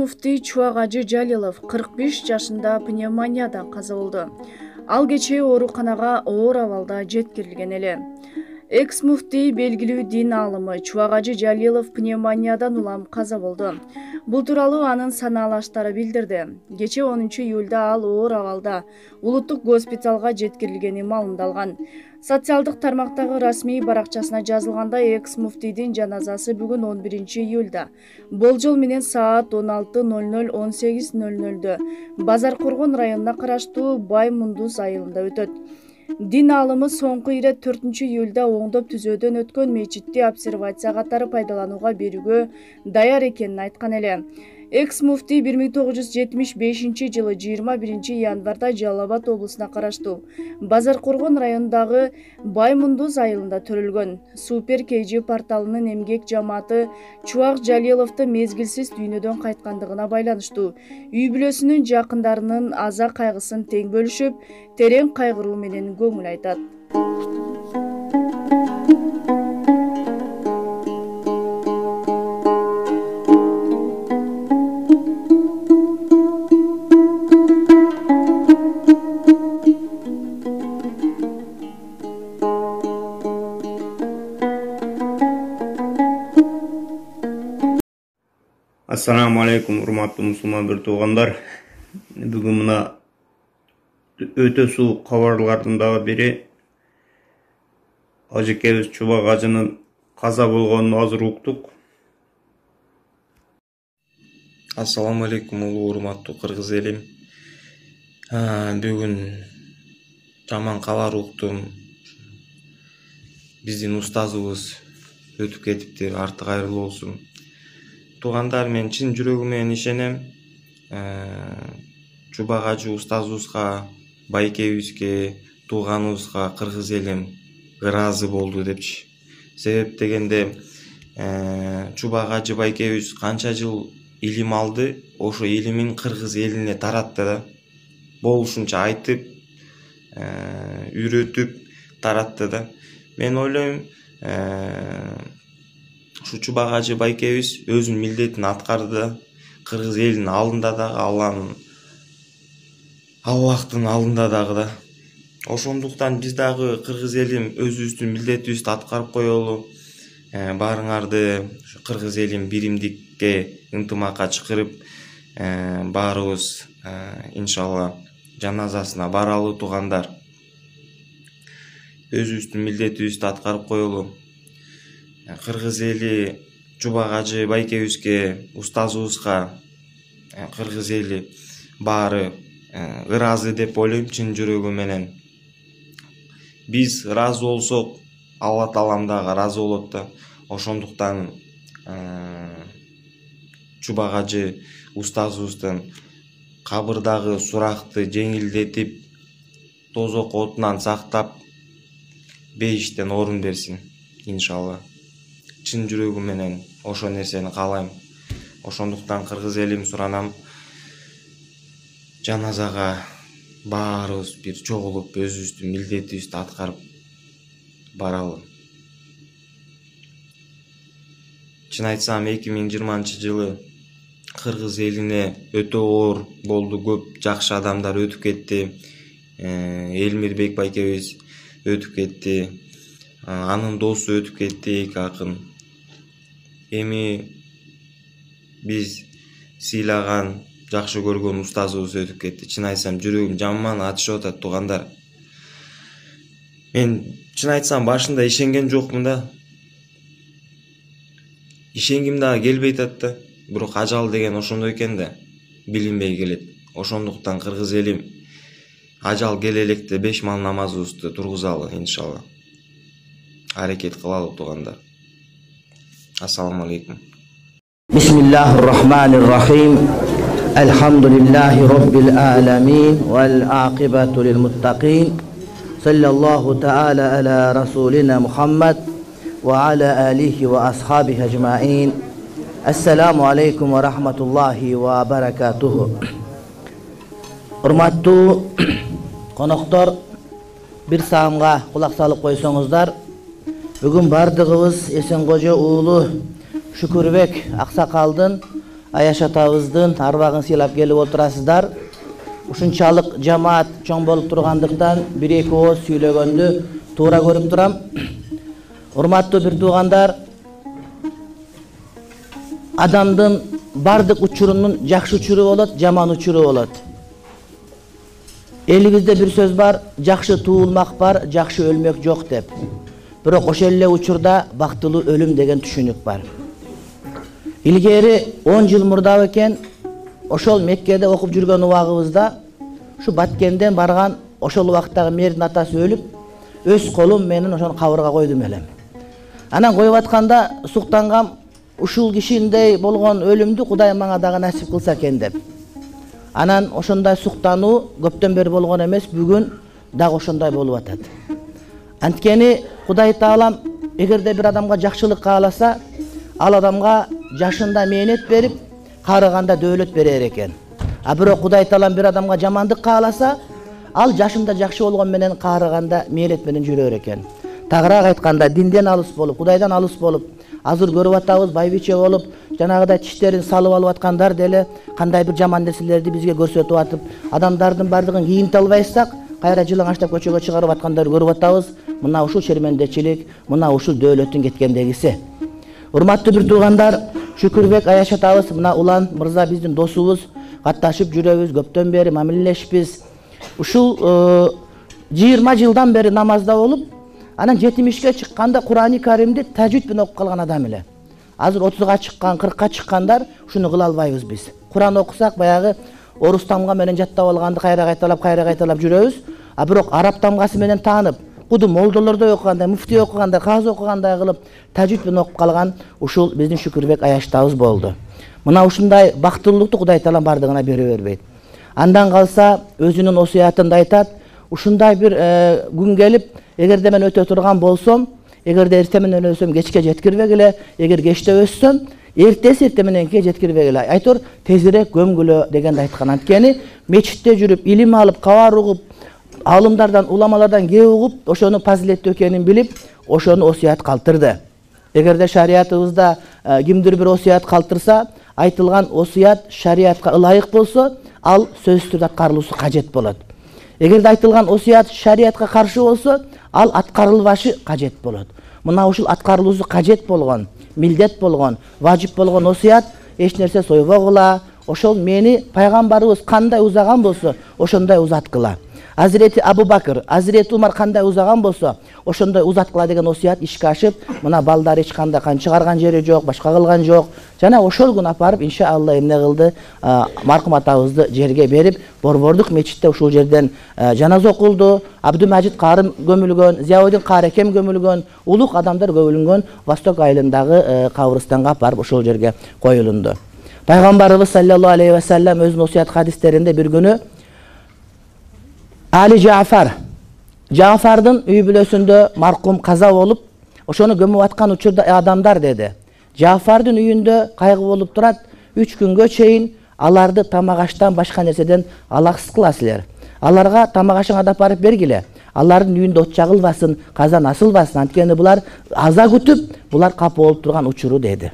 муфтий Чубак Жалилов 45 жашында пневмониядан каза болду. Ал кечээ ооруканага оор абалда жеткирилген эле. Экс-муфтий белгилүү дин аалымы Чубак Жалилов пневмониядан улам каза болду. Бул тууралуу анын санаалаштары билдирди. Кечээ 10-июлда ал оор абалда улуттук госпиталга жеткирилгени маалымдалган. Социалдык тармактагы расмий баракчасына жазылганда экс-муфтийдин жаназасы бүгүн 11-июлда болжол менен саат 16:00-18:00 Базаркоргон районуна караштуу Бай Мундуз айылында өтөт. Дин аалымы соңку ирет 4-июлда оңдоп түзөөдөн өткөн мечитти обсервация катары пайдаланууга берүүгө даяр экенин айткан эле. Экс-муфтий 1975 жылы 21 январда Жалал Абад облусуна караштуу Базаркоргон районундагы Бай Мундуз айылында төрөлгөн. Супер KG порталынын эмгек жамааты Чубак Жалиловду мезгилсиз дүйнөдөн кайткандыгына байланыштуу үй бүлөсүнүн жакындарынын аза кайгысын тең бөлүшүп, терең кайгыруу менен көңүл айтат. Assalamu alaikum, урматтуу мусулман бир туугандар. Бүгүн мына өтө суук кабарлардын дагы бири ажекебиз Чубак ажынын каза болгонун азыр уктук. Ассаламу алейкум, улуу урматтуу кыргыз элим. Бүгүн жаман кабар уктум. Биздин устазыбыз өтүп кетипти, арты кайрылуу болсун. Туугандар, мен чын жүрөгүм менен ишенем. Чубак ажы устазыбызга, байкебизге, тууганыбызга кыргыз элим ыраазы болду депчи. Себеп дегенде Чубак ажы байкебиз канча жыл илим алды, ошо илимин кыргыз элине таратты да. Болушунча айтып, үйрөтүп таратты да. Мен ойлойм, ушу Чубак ажы байкебиз өзүнүн милдетин аткарды да, кыргыз элинин алдында дагы, Аллахтын алдында дагы да. Ошондуктан биз дагы кыргыз элим өзүбүздүн милдетибизди аткарып коелу. Баарыңарды кыргыз элим биримдикке, ынтымакка чакырып, баарыбыз иншалла жаназасына баралы туугандар. Өзүбүздүн милдетибизди аткарып коелу. Кыргыз эли Чубак ажы байкебизге, устазыбызга, кыргыз эли баары ыраазы деп ойлойм, чын жүрөгүм менен. Биз ыраазы болсок, Алла Таалам дагы ыраазы болот да. Ошондуктан Чубак ажы устазыбыздын кабырдагы суракты жеңилдетип, тозок отунан сактап, бейиштен орун берсин, иншалла. Чын жүрөгүм менен ошо нерсени каалайм. Ошондуктан кыргыз элим суранам, жаназага баарыбыз бир чогулуп, өзүбүздүн милдетибизди аткарып баралы. Чын айтсам, 2020 жылы кыргыз элине өтө оор болду. Көп жакшы адамдар өтүп кетти. Элмирбек байкебиз өтүп кетти. Анын досу өтүп кетти, 2 акын. Эми биз сыйлаган, жакшы көргөн устазыбыз өтүп кетти. Чын айтсам, жүрөгүм жаман атышып атат туугандар. Мен чын айтсам башында ишенген жокмун да. Ишенгим дагы келбей атат да. Бирок ажал деген ошондой экен да, билинбей келет. Ошондуктан кыргыз элим ажал келе электе 5 мал намазыбызды тургузалы, иншалла. Аракет кылалы туугандар. Ассаламу алейкум. Бисмиллахир-рахманир-рахим. Элхамдулиллахи роббил аламин вал акибату лил муттакин. Саллаллаху таала аля расулина Мухаммад ва аля алихи ва асхабихи ажмаин. Ассаламу алейкум ва рахматуллахи ва баракатуху. Урматтуу коноктор, бир саамга кулак салып койсоңуздар. Бүгүн бардыгыбыз Эсенгожо уулу Шүкүрбек аксакалдын Аяш атабыздын арбагын сыйлап келип отурасыздар. Ушунчалык жамаат чоң болуп тургандыктан бир эки ооз сүйлөгөндү туура көрүп турам. Урматтуу бир туугандар, адамдын бардык учурунун жакшы учуру болот, жаман учуру болот. Элибизде бир сөз бар, жакшы туулмак бар, жакшы өлмөк жок деп. Бирок ошол эле учурда бактылуу өлүм деген түшүнүк бар. Илгери 10 жыл мурда экен, ошол Меккеде окуп жүргөн убагыбызда ушу Баткенден барган ошол убактагы мэрдин атасы өлүп, өз колум менен ошону кабырга койдум элем. Анан коюп атканда суктангам, ушул кишиндей болгон өлүмдү Кудай мага дагы насип кылса экен деп. Анан ошондой суктануу көптөн бери болгон эмес, бүгүн дагы ошондой болуп атат. Анткени Кудай Таалам эгерде бир адамга жакшылык кааласа, ал адамга жашында мээнет берип, карыганда дөөлөт берер экен. А бирок Кудай Таалам бир адамга жамандык кааласа, ал жашында жакшы болгон менен карыганда мээнет менен жүрөр экен. Тагыраак айтканда, динден алыс болуп, Кудайдан алыс болуп, азыр көрүп атабыз, байбиче болуп, жанагыдай тиштерин салып алып аткандар деле кандай бир жаман нерселерди бизге көрсөтүп атып, адамдардын бардыгын кийинте албайсак, кайра жылаңаштап көчөгө чыгарып аткандар көрүп атабыз. Мына ушул шермендечилик, мына ушул дөөлөттүн кеткендегиси. Урматтуу бир туугандар, Шүкүрбек Аяш атабыз, мына Улан мырза биздин досубуз, катташып жүрөбүз, көптөн бери мамилелешпиз. Ушул 20 жылдан бери намазда болуп, анан 70ке чыкканда Кур'ани Каримди тажвид менен окуп калган адам эле. Азыр 30га чыккан, 40ка чыккандар ушуну кыла албайбыз биз. Кур'ан окусак баягы орус тамга менен жаттап алганды кайра кайталап жүрөбүз. А бирок араб тамгасы менен таанып, куду молдолордой окугандай, муфтий окугандай, казы окугандай кылып тажвид менен окуп калган ушул биздин Шүкүрбек Аяш атабыз болду. Мына ушундай бактылуулукту Кудай Таалам бардыгына бере бербейт. Андан калса өзүнүн осуятында айтат, ушундай бир күн келип, эгерде мен өтө турган болсом, эгерде эрте менен өлсөм кечке жеткирбегиле, эгер кечте өссөм, эртеси эрте мененке жеткирбегиле. Айтор тезирээк көмгүлө дегенди айткан. Анткени мечитте жүрүп, илим алып, кабар угуп, алымдардан, уламалардан кээ угуп, ошону фазилеттүү экенин билип, ошону осуят калтырды. Эгерде шариятыбызда кимдир бир осуят калтырса, айтылган осуят шариятка ылайык болсо, ал сөзсүз түрдө аткарылуусу кажет болот. Эгерде айтылган осуят шариятка каршы болсо, ал аткарылбашы кажет болот. Мына ушул аткарылуусу кажет болгон, милдет болгон, важип болгон осуят эч нерсе сойбогула, ошол мени пайгамбарыбыз кандай узаган болсо, ошондой узаткыла. Азирети Абу Бакыр, Азирети Умар кандай узаган болсо, ошондой узаткыла деген осуят ишке ашып, мына балдар эч кандай кан чыгарган жери жок, башка кылган жок. Жана ошол күн апарып, иншалла эмне кылды? Маркум атабызды жерге берип, Борбордук мечитте ушул жерден жаназа окулду. Абдумажид Карым көмүлгөн, Зияудин Карекем көмүлгөн, улук адамдар көмүлгөн Восток айылындагы кабырстанга апарып ошол жерге коюлунду. Пайгамбарыбыз саллаллаху алейхи ва саллям өзүнүн осуят хадистеринде бир күнү Али Жафардын үй бүлөсүндө маркум каза болуп, ошону көмүп аткан учурда адамдар деди. Жафардын үйүндө кайгы болуп турат, 3 күнгө чейин аларды тамак аштан башка нерседен алаксыз кыласыздар. Аларга тамак ашыңарды апарып бергиле. Алардын үйүндө от жагылбасын, казан асылбасын, анткени булар аза күтүп, булар капы болуп турган учуру деди.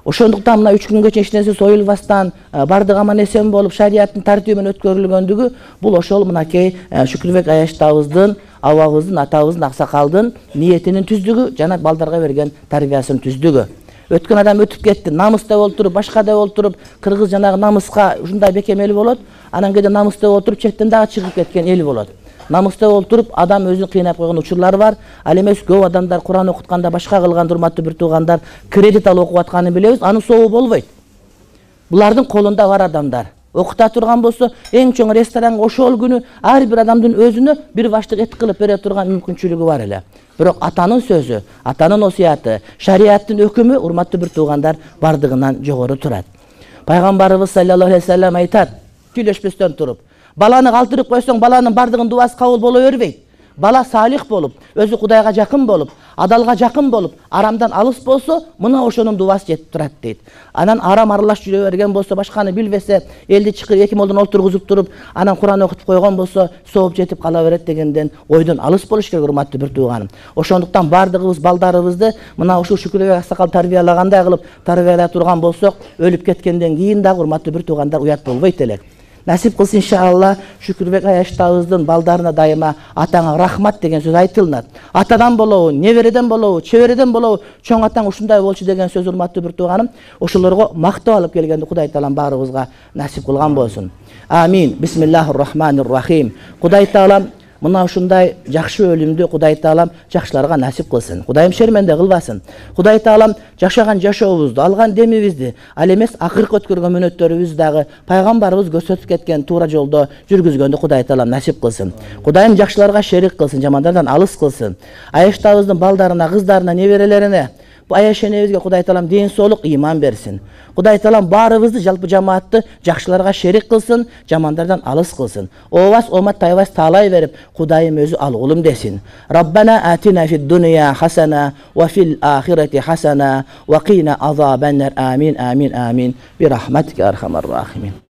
Ошондуктан мына 3 күнгө чейин эч нерсе союлбастан, бардыгы аман эсен болуп, шариаттын тартиби менен өткөрүлгөндүгү, бул ошол мынакей Шүкүрбек Аяш атабыздын, абабыздын, атабыздын, аксакалдын ниетинин түздүгү жана балдарга берген тарбиясынын түздүгү. Өткөн адам өтүп кетти, намыста болтуруп, башка да болтуруп, кыргыз жанагы намыска ушундай бекем эл болот, анан кээде намыста болтуруп, четтен дагы чыгып кеткен эл болот. Намыста болтуруп, адам өзүн кыйнап койгон учурлар бар. Ал эмес көп адамдар Кур'ан окутканда, башка кылганда, урматтуу бир туугандар, кредит алып окуп атканын билебиз, анын сообу болбойт. Булардын колунда бар адамдар. Окута турган болсо, эң чоң ресторанга ошол күнү ар бир адамдын өзүнө бир баштык эт кылып бере турган мүмкүнчүлүгү бар эле. Бирок атанын сөзү, атанын осуяты, шариаттын өкүмү, урматтуу бир туугандар, бардыгынан жогору турат. Пайгамбарыбыз саллаллаху алейхи ва саллям айтат, күйлөшпөстөн туруп, баланы калтырып койсоң, баланын бардыгын дуасы кабыл боло бербейт. бала салих болуп, өзү Кудайга жакын болуп, адалга жакын болуп, арамдан алыс болсо, мына ошонун дубасы жетип турат дейт. Анан арам аралаш жүрө берген болсо, башканы билбесе, элди чыкыр эки молдон олтургузуп туруп, анан Куран окутуп койгон болсо, сооп жетип кала берет дегенден ойдон алыс болуш керек, урматтуу бир тууганым. Ошондуктан бардыгыбыз балдарыбызды мына ушул Шүкүрбек аксакал тарбиялагандай кылып тарбиялай турган болсок, өлүп кеткенден кийин дагы урматтуу бир туугандар уят болбойт элек. Насип кылсын иншалла, Шүкүрбек Аяштабыздын балдарына дайыма атаңа рахмат деген сөз айтылынат. Атадан болобу, небереден болобу, чебереден болобу, чоң атаң ушундай болчу деген сөз урматтуу бир тууганым, ошолорго мактап алып келгенди Кудай Таалам баарыбызга насип кылган болсун. Амин. Бисмиллахир-рахманир-рахим. Кудай Таалам мына ушундай жакшы өлүмдү Кудай Таалам жакшыларга насип кылсын. Кудайым шерменде кылбасын. Кудай Таалам жашаган жашообузду, алган демибизди, ал эмес акыркы өткөргөн мүнөттөрүбүздү дагы пайгамбарыбыз көрсөтүп кеткен туура жолдо жүргүзгөндү Кудай Таалам насип кылсын. Кудайым жакшыларга шерик кылсын, жамандардан алыс кылсын. Аяштабыздын балдарына, кыздарына, неберелерине bu Ayşenevizge Kuday Talam deyin soluk iman versin. Kuday Talam barımızdı jalpı cemaatты jakşılarga şerik kılsın, jamanlardan alыс kılsın. Ovas omat tayvas talay verip Kudayım özü alğulum desin. Rabbana atina fid dunya hasana ve fil ahireti hasana ve qina azabennar. Amin amin amin. Bir rahmetike erhamer rahimin.